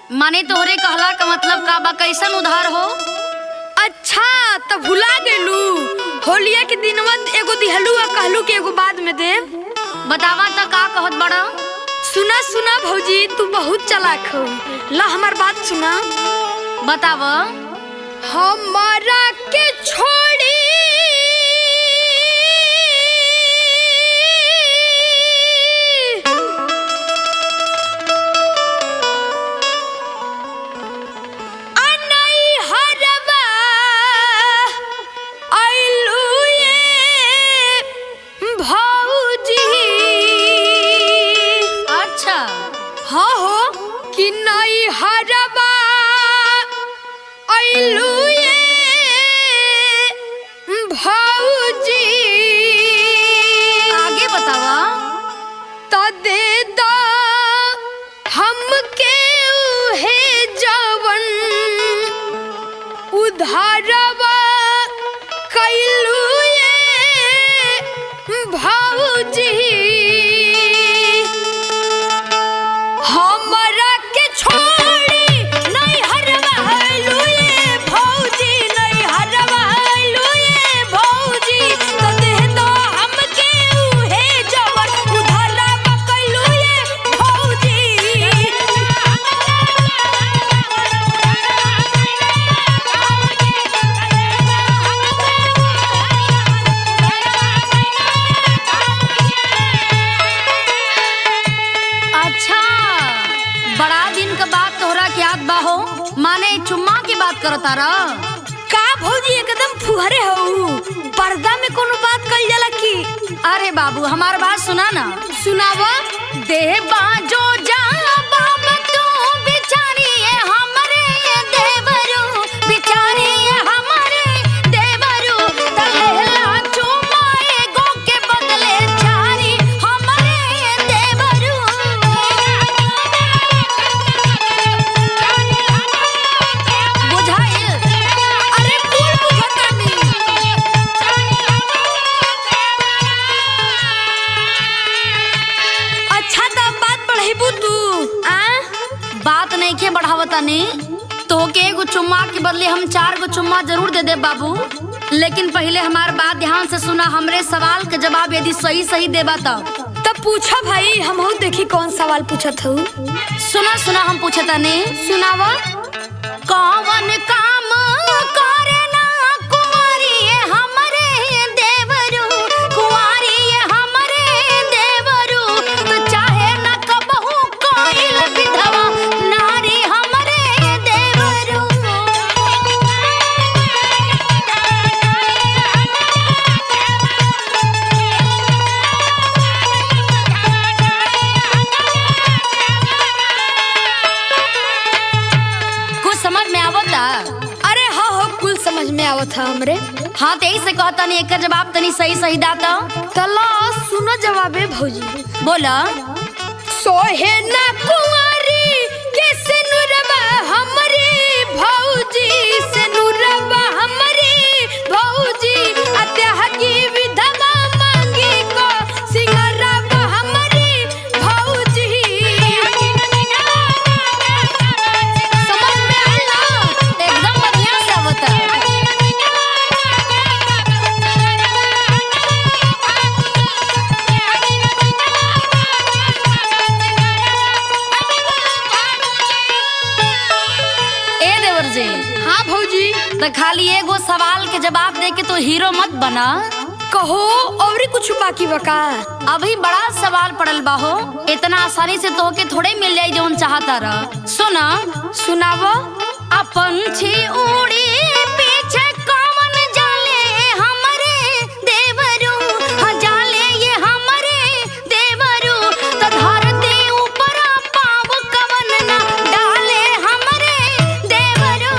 माने तोहरे कहला का मतलब का बा? कैसन उधार हो? अच्छा तो भुला गेलू। होलिया के दिनवा एगो दिहलू आ कहलू के एगो बाद में दे। बतावा त का कहत बड़ा? सुना सुना भौजी, तू बहुत चालाक हो। ला हमार बात सुना। बताव। हमारा के छोड़ी तारा का भौजी एकदम फुहरे हो। पर्दा में कोनो बात कल जाला की? अरे बाबू हमार बात सुना ना। सुनावा। देह बाजो जा बाबा तू बिचारी हमरे देवरू, बिचारी हमरे देवरू, तलेला चुमाए गो के बदले चारी हमरे देवरू। बढ़ावतानी तो के एगो चुम्मा के बदले हम 4 गो चुम्मा जरूर दे दे बाबू, लेकिन पहले हमार बात ध्यान से सुना। हमरे सवाल के जवाब यदि सही सही देबा तब पूछा भाई। हम हो देखी कौन सवाल पूछत हो। सुना सुना हम पूछतानी। सुनावा। कौन काम करे ना कुंवारी हमरे देवरू, कुंवारी हमरे देवरू, तो चाहे ना कबहू कोइल विधवा नारी हमरे देवरू। कुछ समझ में आवता? अरे हाँ हो कुल समझ में आवत है हमरे। हाँ तेई से कहता नहीं एक जवाब तनी सही सही दाता। तला सुनो जवाबे भौजी। बोला। सोहे ना कुंवारी के सिनुरवा हमरी भौजी, सिनुरवा हमरी भौजी, अत्यागी विधवा मांगी को सिंगरवा हमरी भौजी। समझ में आया? एकदम बढ़िया से आवता। हाँ भौजी। तो खाली एगो सवाल के जवाब दे के तो हीरो मत बना। कहो और कुछ बाकी बका? अभी बड़ा सवाल पड़ल बाहो, इतना आसानी से तो के थोड़े मिल जाए जौन चाहता रह। सुना। सुनावा। अपन छी उड़ी पीछे कौन जाले हमरे देवरू, हाँ जाले ये हमरे देवरू, तो धरती ऊपर पाव कवन ना डाले हमरे देवरू।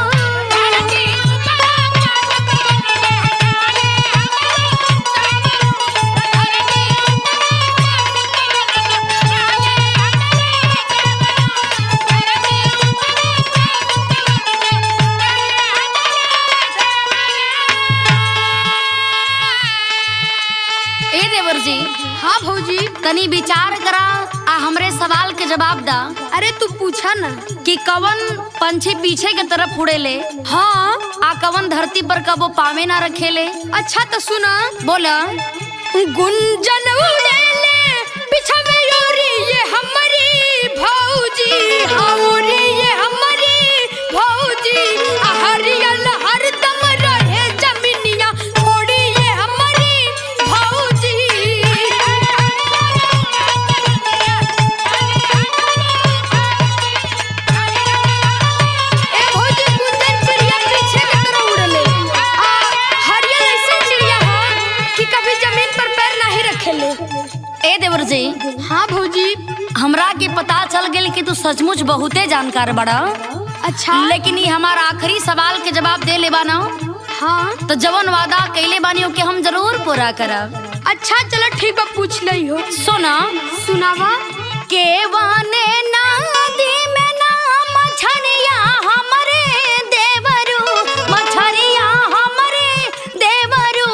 हाँ भौजी। तनी विचार करा आ हमरे सवाल के जवाब दा। अरे तू पूछा ना कि कवन पंछी पीछे के तरफ उड़ेले, हाँ आ कवन धरती पर कबो पावे ना रखेले। अच्छा तो सुना, बोला। गुंजन उड़ेले पीछे में योरी ये हमारी भौजी, औरी ये हमारी भौजी, हरियल हरदम रहे जमीनिया छोड़ी ये हमारी भौजी। ए भौजी गुंजन चिड़िया पीछे की तरह उड़ेले, हरियल ऐसी चिड़िया है कि कभी जमीन पर पैर नहीं रखेले। ए देवर जी, हाँ भौजी। हमरा के पता चल गेल कि तू सचमुच बहुते जानकार बड़ा। अच्छा लेकिन ये हमारा आखिरी सवाल के जवाब दे लेबा ना, हाँ तो जवन वादा कैले बानी ओके हम जरूर पूरा करब। अच्छा चलो ठीक बा, पूछ लई हो। सुना, सुनावा। के वाने नदी में ना मछरिया हमरे देवरू, मछरिया हमरे देवरू,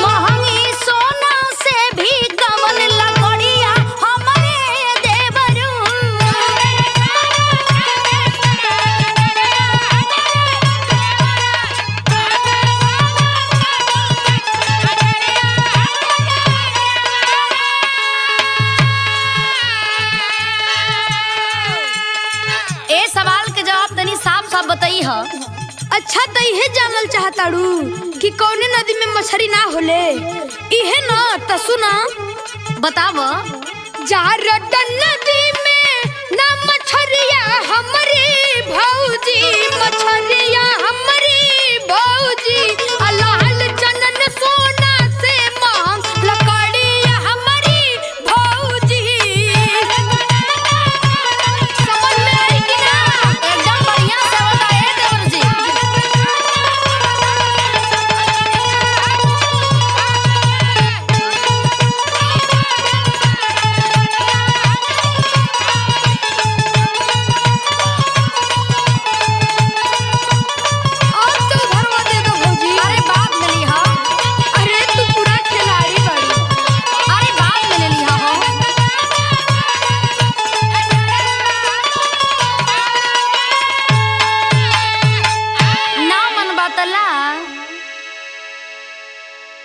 महंगी सोना से भी कमल लकड़िया हमरे देवरू। ए सवाल के जवाब तनी साफ साफ बताई ह। अच्छा तो इहे जानल चाहताड़ू कि कौने नदी में मछली ना होले, इहे ना तो सुना। बताव। जारटन नदी में ना मछरिया हमारी भौजी, मछरिया हमारी भौजी,